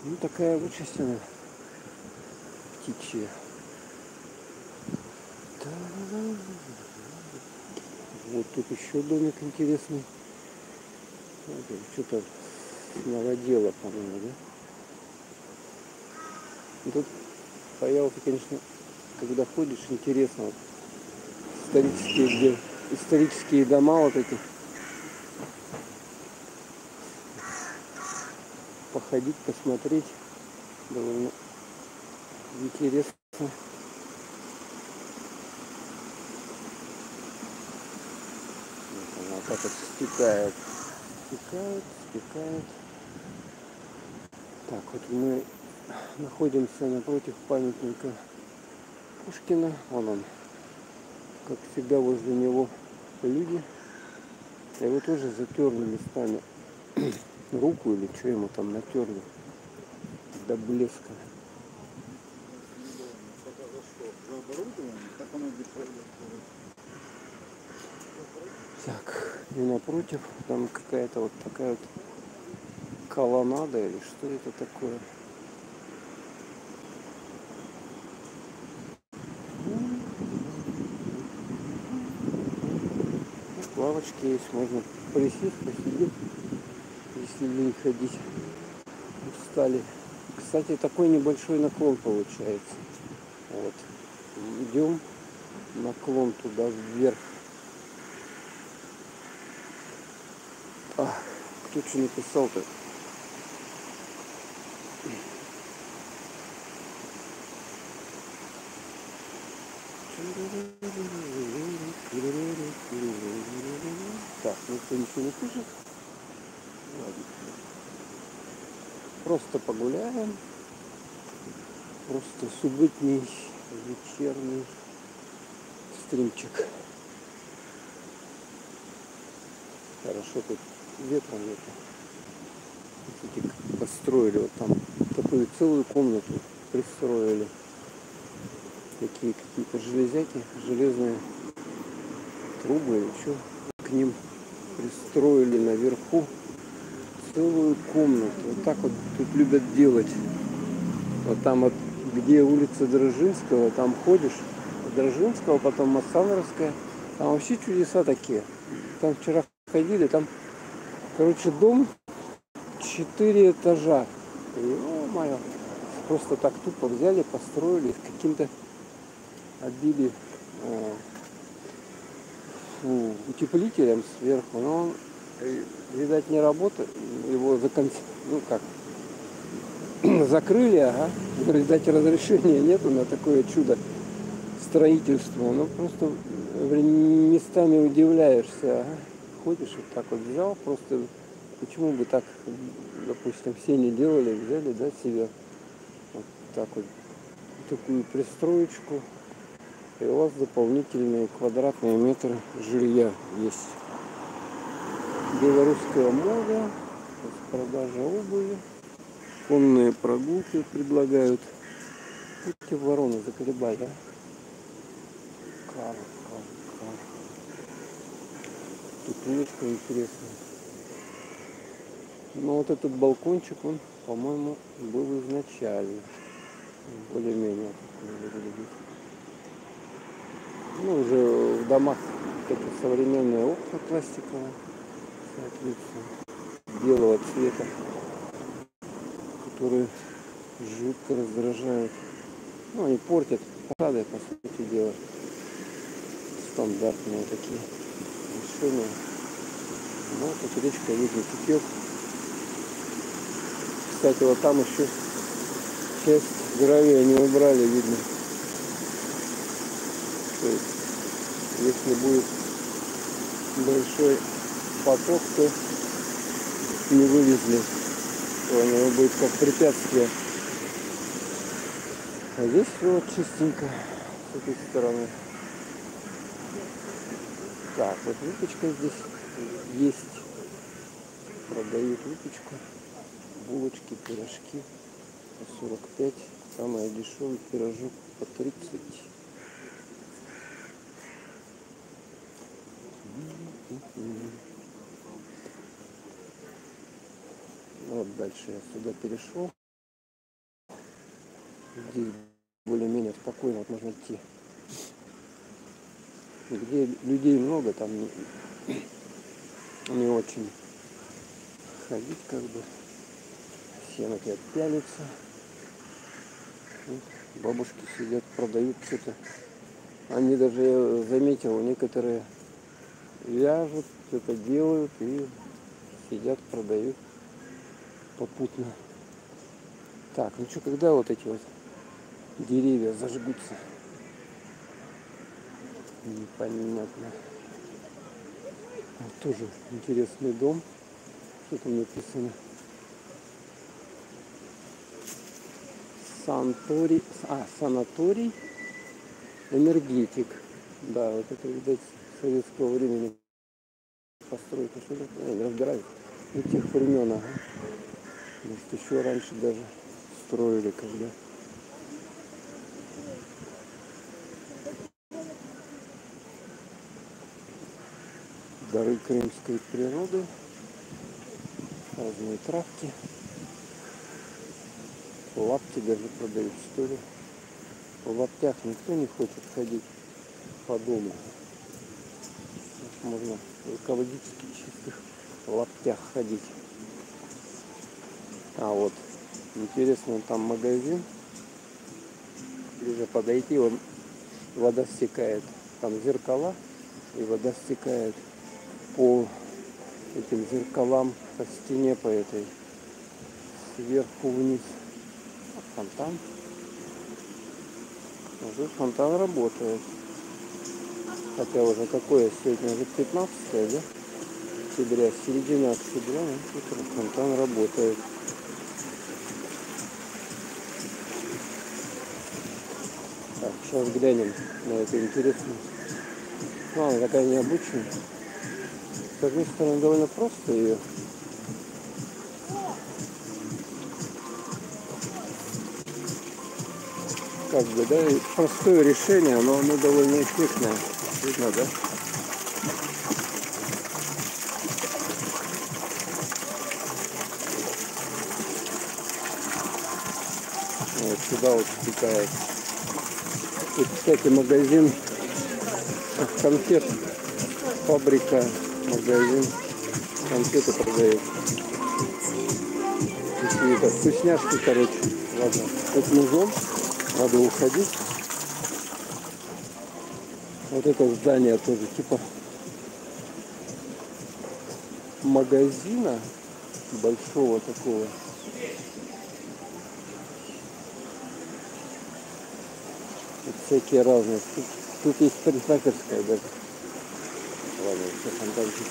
Ну, такая участь она птичья. Вот тут еще домик интересный. Что-то с новодела, по-моему, да? И тут появился, конечно, когда ходишь, интересно. Вот, исторические дома вот эти. Походить, посмотреть. Довольно интересно. Вот она так вот стекает. Стекает. Так, вот мы находимся напротив памятника Пушкина. Вон он. Как всегда, возле него люди. Его тоже затерли местами. Руку или что ему там натерли до блеска. Так, и напротив там какая-то вот такая вот колоннада или что это такое. Лавочки есть, можно присесть, посидеть, если лень ходить. Устали. Кстати, такой небольшой наклон получается. Вот. Идем, наклон туда вверх. Кто что написал-то? Так, никто ничего не пишет. Ладно. Просто погуляем. Просто субботний вечерний стримчик. Хорошо, тут ветром нету. Смотрите, построили вот там такую целую комнату пристроили. Такие какие-то железяки, железные трубы или что. К ним пристроили наверху целую комнату. Вот так вот тут любят делать. Вот там вот, где улица Дрожжинского, там ходишь. Дрожжинского, потом Массандровская. Там вообще чудеса такие. Там вчера ходили, там, короче, дом 4 этажа. Ё-моё. Просто так тупо взяли, построили, с каким-то обили утеплителем сверху. Но он, видать, не работает. Его закрыли, ага. Видать, разрешения нету на такое чудо строительства. Ну, просто местами удивляешься, ага. Ходишь вот так вот взял, просто почему бы так, допустим, все не делали, взяли, да, себе вот так вот такую пристроечку, и у вас дополнительные квадратные метры жилья есть. Белорусское море, продажа обуви, конные прогулки предлагают. Эти вороны заколебали, а? Кар. Тут улочка интересная. Но вот этот балкончик, он, по-моему, был изначально. Более-менее выглядит. Ну, уже в домах такие современные окна пластиковые, соответственно, белого цвета, которые жутко раздражают. Ну, они портят фасады, по сути дела. Стандартные такие решения. Ну, тут речка, видно, течет. Кстати, вот там еще часть гравия не убрали, видно. То есть, если будет большой поток, то не вывезли. То оно будет как препятствие. А здесь все вот чистенько с этой стороны. Так, вот выпечка здесь есть. Продают выпечку. Булочки, пирожки по 45. Самый дешевый пирожок по 30. Вот дальше я сюда перешел. Здесь более-менее спокойно, вот можно идти. Где людей много, там не очень ходить как бы. Все на тебя пялятся. Вот, бабушки сидят, продают что-то. Они даже, я заметил, некоторые вяжут, что-то делают и сидят, продают попутно. Так, ну что, когда вот эти вот деревья зажгутся? Непонятно. Вот тоже интересный дом. Что там написано? Санаторий энергетик. Да, вот это, видать, советского времени постройка. Что такое? Я не разбираюсь. И тех времен, ага. Может, еще раньше даже строили, когда. Дары крымской природы. Разные травки. Лапти даже продают, что ли. В лаптях никто не хочет ходить по дому. Можно в экологически чистых лаптях ходить. А вот интересно, там магазин. Ближе подойти, вода стекает. Там зеркала, и вода стекает по этим зеркалам, по стене, по этой, сверху вниз. Вот фонтан. Уже фонтан работает. Хотя уже какое сегодня, уже 15-е, да? Октября, середина октября, ну, фонтан работает. Так, сейчас глянем на это интересно. Ну, она такая необычная. С одной стороны, довольно просто ее. Как бы, да, и простое решение, но оно довольно эффектное. Видно, да? Вот сюда вот стекает. Тут, кстати, магазин конфет, фабрика, магазин, конфеты продает. Какие-то вкусняшки, короче. Ладно, это музон, надо уходить. Вот это здание тоже типа магазина большого такого. Тут всякие разные. Тут есть парикмахерская даже. Ладно, все, фонтанчик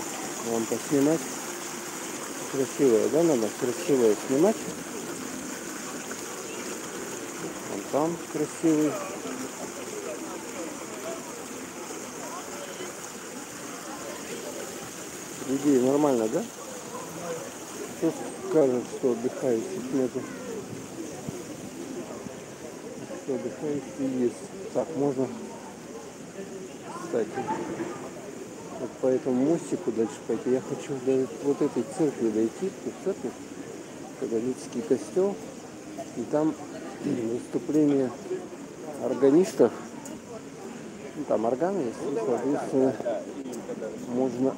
вам поснимать. Красивое, да, надо красивое снимать. Фонтан красивый. Людей нормально, да? Тут скажут, что отдыхающих нету. Что отдыхающие есть. Так, можно, кстати, вот по этому мостику дальше пойти. Я хочу до вот этой церкви дойти. Тут церковь, католический костел. И там выступление органистов Ну, там органы есть, и, соответственно, можно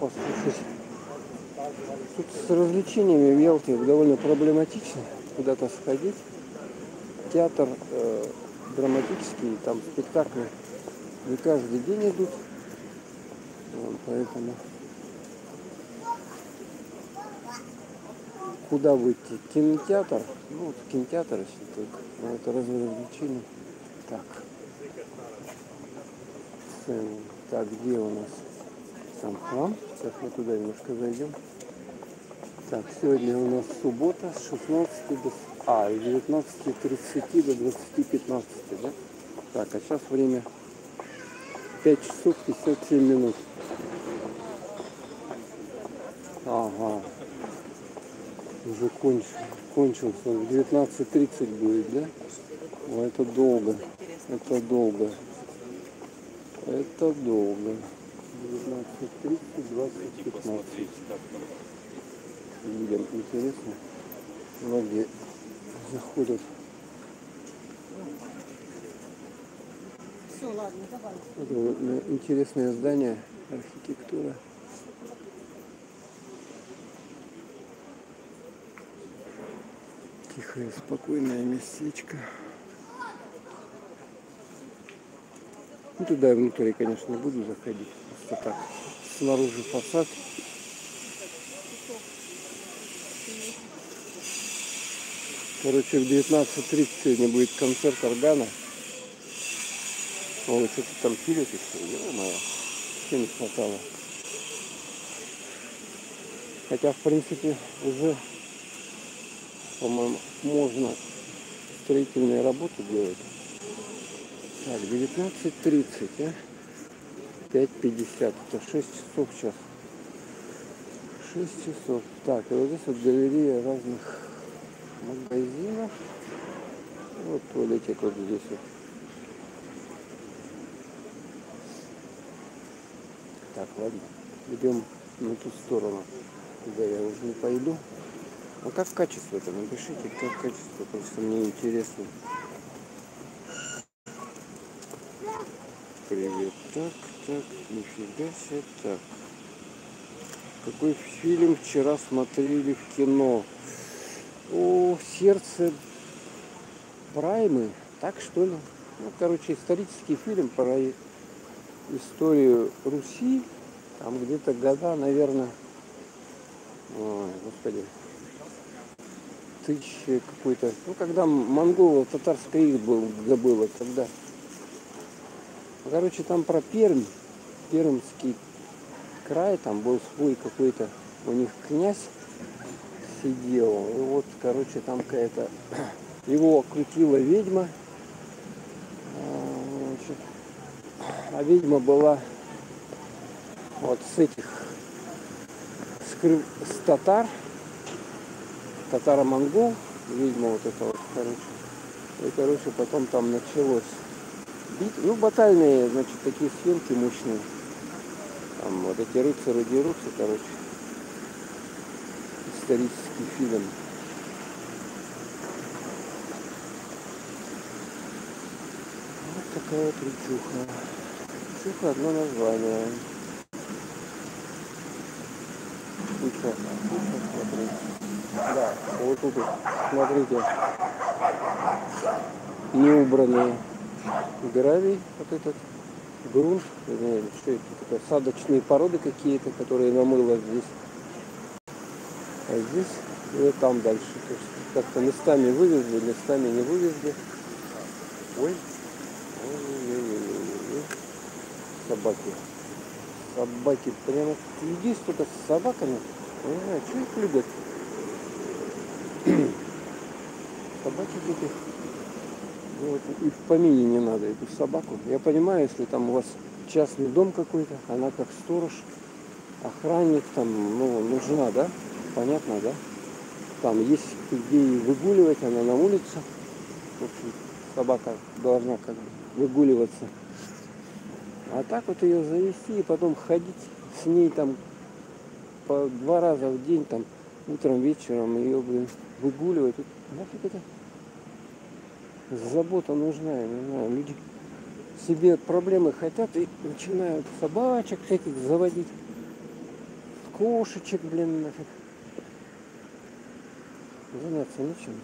послушать. Тут с развлечениями в Ялте довольно проблематично куда-то сходить. Театр драматический, там спектакли не каждый день идут. Вот, поэтому куда выйти? Кинотеатр? Ну, вот кинотеатр, если только. Но это развлечение. Так. Цены. Так, где у нас сам храм? Сейчас мы туда немножко зайдем. Так, сегодня у нас суббота с 16 до... с 19:30 до 20:15, да? Так, а сейчас время 5 часов 57 минут. Ага. Уже кончился. В 19:30 будет, да? О, это долго. Это долго. Это долго. 19:30, 20:15. Людям интересно. Многие заходят. Все, ладно, давай. Это вот интересное здание, архитектура. Тихое, спокойное местечко. Ну, туда я внутри, конечно, не буду заходить. Просто так. Снаружи фасад. Короче, в 19:30 сегодня будет концерт органа. Ой, что-то там пилит еще, ё-моё. Все не хватало. Хотя, в принципе, уже, по-моему, можно строительные работы делать. Так, 19:30, а? 5:50. Это 6 часов сейчас. 6 часов. Так, и вот здесь вот галерея разных магазинов. Вот туалетик вот здесь вот. Так, ладно. Идем на ту сторону, куда я уже не пойду. А как качество-то? Напишите, как качество, просто мне интересно. Привет. Так, нифига себе. Так. Какой фильм вчера смотрели в кино? О, сердце Праймы. Так что ли? Ну, короче, исторический фильм про историю Руси. Там где-то года, наверное, ой, господи, тысячи какой-то. Ну, когда монголо-татарское их было тогда. Короче, там про Пермь, Пермский край, там был свой какой-то у них князь сидел. И вот, короче, там какая-то его окрутила ведьма. Значит, а ведьма была вот с этих, с татаро-монгол, ведьма вот это вот, короче. И, короче, потом там началось ну, батальные, значит, такие съемки мощные. Там вот эти рыцари дерутся, короче. Исторический фильм. Вот такая вот речуха. Речуха, одно название. Куча, смотрите. Да, вот тут, смотрите, неубранные гравий, вот этот грунт, что это такое, садочные породы какие-то, которые намыло здесь. А здесь и вот там дальше. То есть как-то местами вывезли, местами не вывезли. Ой. Ой. Собаки. Собаки прямо людей столько с собаками. Я не знаю, что их любят. Собаки таких. Вот, и в помине не надо эту собаку. Я понимаю, если там у вас частный дом какой-то, она как сторож, охранник там, ну, нужна, да? Понятно, да? Там есть где и выгуливать, она на улице. В общем, собака должна как бы выгуливаться. А так вот ее завести и потом ходить с ней там по 2 раза в день, там, утром, вечером, ее, блин, выгуливать. Нафиг это? Забота нужна, я не знаю, люди себе проблемы хотят и начинают собачек всяких заводить, кошечек, блин, нафиг. Заняться нечем,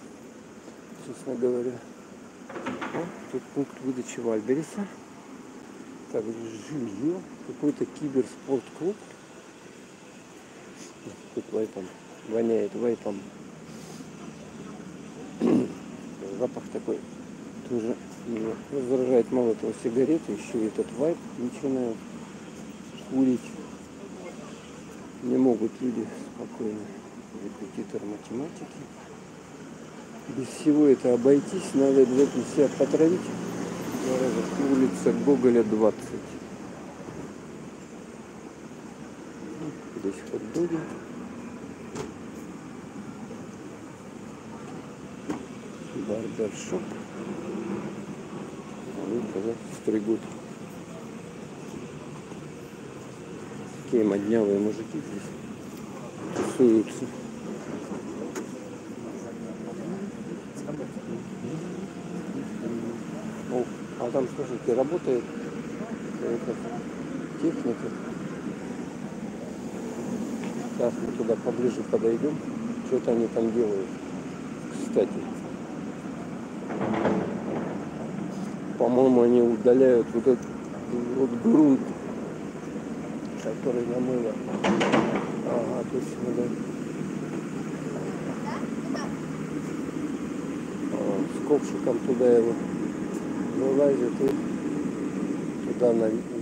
честно говоря. Вот, тут пункт выдачи Вальбериса. Также жилье. Какой-то киберспорт-клуб. Тут вайпом. Воняет вайпом. Запах такой тоже его раздражает. Мало того сигареты, еще и этот вайп начинают курить. Не могут люди спокойно. Репетитор математики. Без всего это обойтись, надо обязательно себя потравить. Улица Гоголя, 20. Здесь хот-доги. Барбершоп. Когда стригут. Такие моднявые мужики здесь тусуются. О, а там, слушайте, работает техника. Сейчас мы туда поближе подойдем. Что-то они там делают. Кстати. По-моему, они удаляют вот этот вот грунт, который намыло. Ага, точно, да. С ковшиком туда его вылазит и туда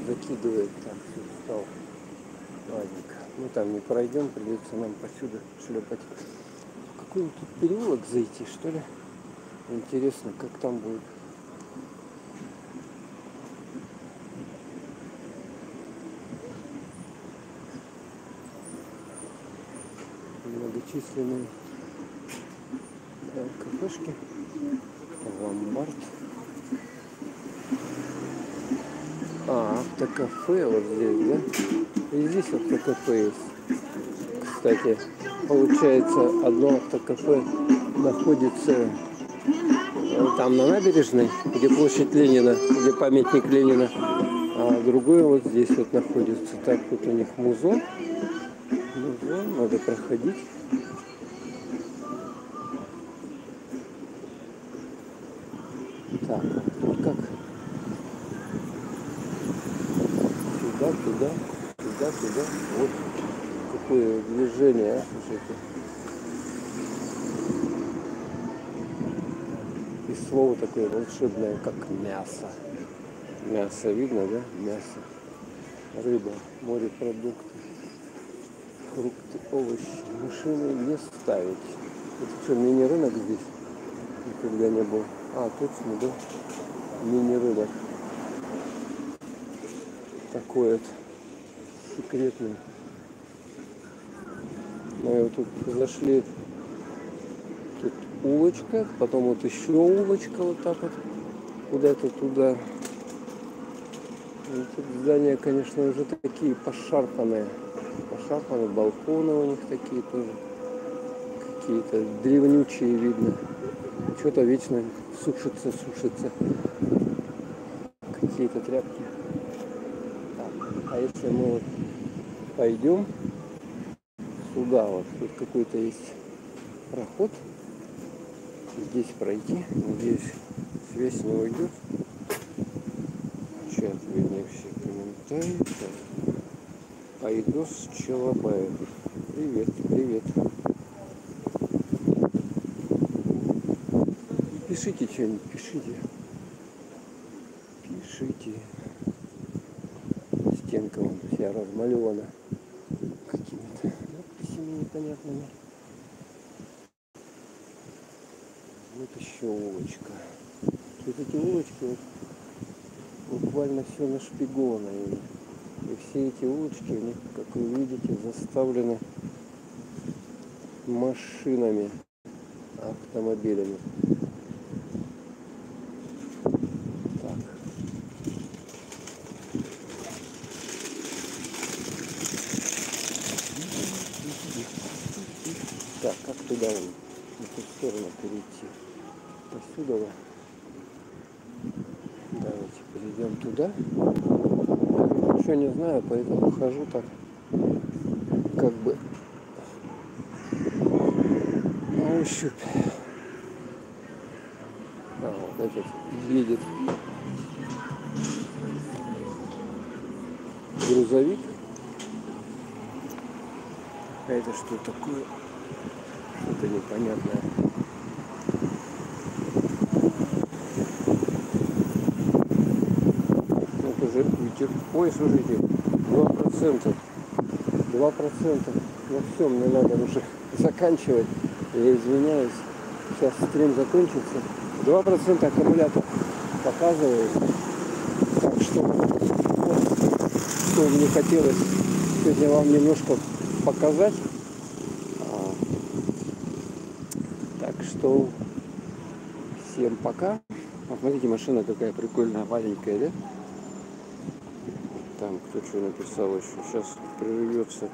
закидывает. Так, все, встал. Ладненько. Мы там не пройдем, придется нам посюда шлепать. В какой-нибудь тут переулок зайти, что ли? Интересно, как там будет. Многочисленные кафешки, ломбард. Автокафе вот здесь, да? И здесь автокафе есть. Кстати, получается, одно автокафе находится там на набережной, где площадь Ленина, где памятник Ленина, а другое вот здесь вот находится. Так, вот у них музон. Надо проходить. Так, вот как? Туда. Вот какое движение, а, слушайте. И слово такое волшебное, как мясо. Мясо видно, да? Мясо. Рыба, морепродукты. Фрукты, овощи. Машины не ставить. Это что, мини-рынок здесь? Никогда не был. Точно, да? Мини-рынок. Такой вот секретный. Мы вот тут зашли. Тут улочка, потом вот еще улочка вот так вот. Куда-то туда. И тут здания, конечно, уже такие пошарпанные. Балконы у них такие тоже. Какие-то древнючие видно. Что-то вечно сушится. Какие-то тряпки. Так, а если мы вот пойдем сюда, вот тут какой-то есть проход. Здесь пройти. Надеюсь, связь не уйдет. Чат видно все комментарии. Айдос Челобаев. Привет. Пишите что-нибудь, пишите. Стенка вон вся размалевана какими-то надписями непонятными. Вот еще улочка. Вот эти улочки вот, буквально все нашпиговано. И все эти улочки, у них, как вы видите, заставлены машинами, автомобилями. Так, как туда вон, на ту сторону перейти? Посюда. Давайте перейдем. идем туда. Я ничего не знаю, поэтому хожу так, как бы на ощупь. А, вот этот едет грузовик. А это что такое? Что-то непонятное. Это же ветер. Ой, слушайте, 2%. 2%. Ну все, мне надо уже заканчивать. Я извиняюсь. Сейчас стрим закончится. 2% аккумулятор показывает. Так что вот, что мне хотелось сегодня вам немножко показать. Так что всем пока. Вот смотрите, машина какая прикольная, маленькая, да? Там кто что написал еще. Сейчас прервется.